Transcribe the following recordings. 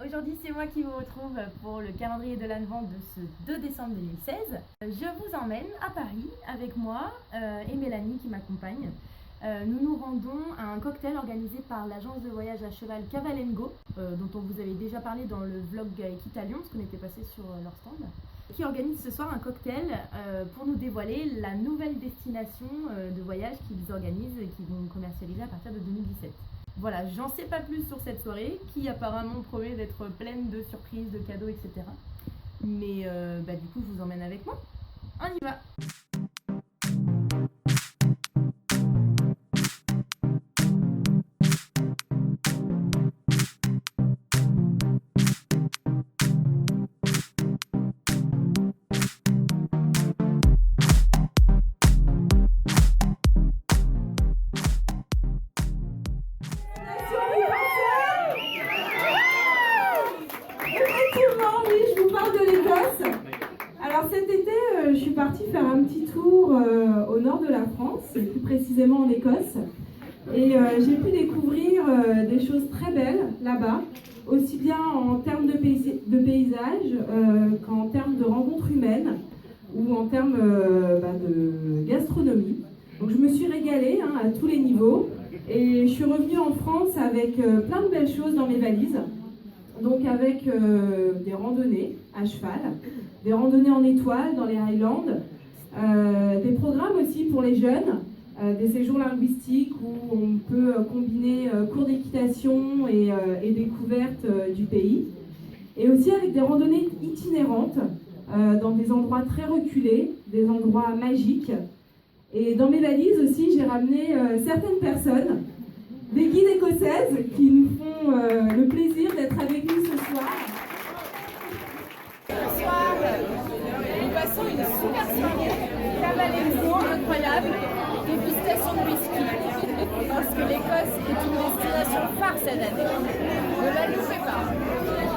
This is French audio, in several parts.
Aujourd'hui, c'est moi qui vous retrouve pour le calendrier de l'Advent de ce 2 décembre 2016. Je vous emmène à Paris avec moi et Mélanie qui m'accompagne. Nous nous rendons à un cocktail organisé par l'agence de voyage à cheval Cavalengo, dont on vous avait déjà parlé dans le vlog Equitalion, parce qu'on était passé sur leur stand, qui organise ce soir un cocktail pour nous dévoiler la nouvelle destination de voyage qu'ils organisent et qu'ils vont commercialiser à partir de 2017. Voilà, j'en sais pas plus sur cette soirée, qui apparemment promet d'être pleine de surprises, de cadeaux, etc. Mais du coup, je vous emmène avec moi. On y va! Effectivement, oui, je vous parle de l'Écosse. Alors cet été, je suis partie faire un petit tour au nord de la France, et plus précisément en Écosse. Et j'ai pu découvrir des choses très belles là-bas, aussi bien en termes de paysage qu'en termes de rencontres humaines ou en termes de gastronomie. Donc je me suis régalée à tous les niveaux et je suis revenue en France avec plein de belles choses dans mes valises. Donc avec des randonnées à cheval, des randonnées en étoile dans les Highlands, des programmes aussi pour les jeunes, des séjours linguistiques où on peut combiner cours d'équitation et découverte du pays. Et aussi avec des randonnées itinérantes dans des endroits très reculés, des endroits magiques. Et dans mes valises aussi, j'ai ramené certaines personnes, des guides écossaises qui nous font le plaisir d'être avec nous ce soir. Ce soir, nous passons une super soirée, Cavalengo, incroyable, dégustation de whisky, parce que l'Écosse est une destination phare cette année. Ne la loupez pas.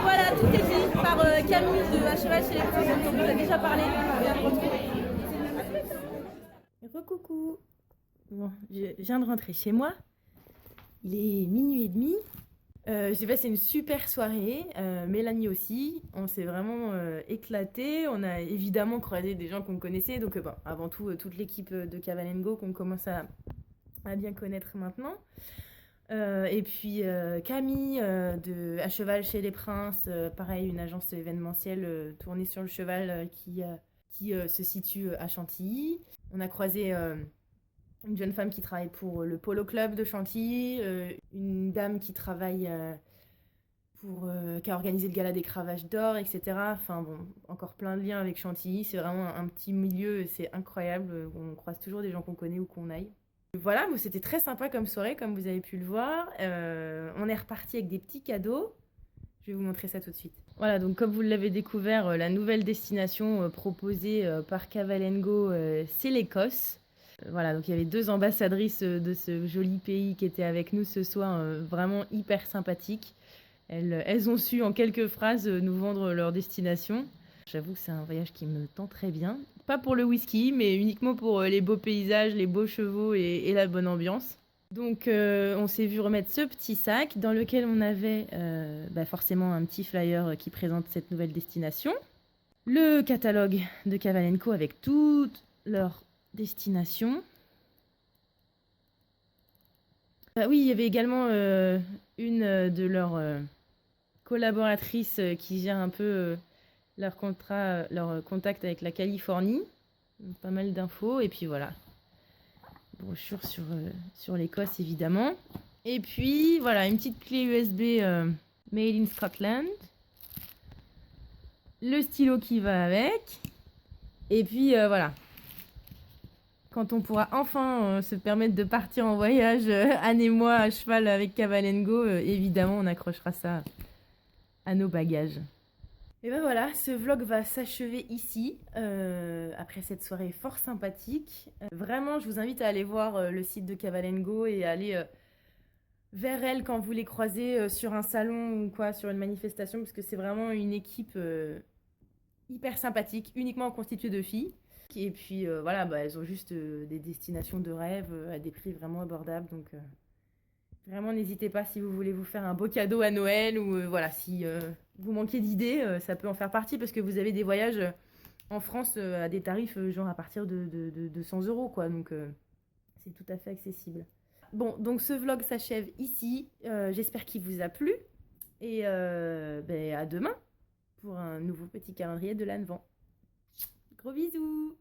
Voilà, tout est dit par Camille de À Cheval chez les Princes, dont on vous a déjà parlé, on vient de retrouver. Recoucou! Bon, je viens de rentrer chez moi. Il est minuit et demi. J'ai passé une super soirée, Mélanie aussi. On s'est vraiment éclaté. On a évidemment croisé des gens qu'on connaissait. Donc avant tout, toute l'équipe de Cavalengo qu'on commence à bien connaître maintenant. Et puis Camille de À Cheval chez les Princes, pareil, une agence événementielle tournée sur le cheval qui se situe à Chantilly. On a croisé une jeune femme qui travaille pour le Polo Club de Chantilly, une dame qui travaille qui a organisé le gala des cravaches d'or, etc. Enfin bon, encore plein de liens avec Chantilly. C'est vraiment un petit milieu, c'est incroyable. On croise toujours des gens qu'on connaît ou qu'on aille. Voilà, c'était très sympa comme soirée, comme vous avez pu le voir. On est reparti avec des petits cadeaux. Je vais vous montrer ça tout de suite. Voilà, donc comme vous l'avez découvert, la nouvelle destination proposée par Cavalengo, c'est l'Écosse. Voilà, donc il y avait 2 ambassadrices de ce joli pays qui étaient avec nous ce soir, vraiment hyper sympathiques. Elles ont su en quelques phrases nous vendre leur destination. J'avoue que c'est un voyage qui me tend très bien. Pas pour le whisky, mais uniquement pour les beaux paysages, les beaux chevaux et la bonne ambiance. Donc on s'est vu remettre ce petit sac dans lequel on avait forcément un petit flyer qui présente cette nouvelle destination. Le catalogue de Cavalengo avec toutes leurs destinations. Oui, il y avait également une de leurs collaboratrices qui gère un peu leur contact avec la Californie. Donc, pas mal d'infos. Et puis voilà, brochure sur l'Écosse évidemment. Et puis voilà, une petite clé USB Made in Scotland. Le stylo qui va avec. Et puis voilà. Quand on pourra enfin se permettre de partir en voyage, Anne et moi, à cheval avec Cavalengo, évidemment, on accrochera ça à nos bagages. Et ben voilà, ce vlog va s'achever ici, après cette soirée fort sympathique. Vraiment, je vous invite à aller voir le site de Cavalengo et à aller vers elle quand vous les croisez sur un salon ou quoi, sur une manifestation, parce que c'est vraiment une équipe hyper sympathique, uniquement constituée de filles. Et puis elles ont juste des destinations de rêve à des prix vraiment abordables. Donc Vraiment, n'hésitez pas si vous voulez vous faire un beau cadeau à Noël ou voilà, si vous manquez d'idées, ça peut en faire partie parce que vous avez des voyages en France à des tarifs genre à partir de 100 euros, quoi. Donc, c'est tout à fait accessible. Bon, donc ce vlog s'achève ici. J'espère qu'il vous a plu. Et à demain pour un nouveau petit calendrier de l'Advent. Gros bisous!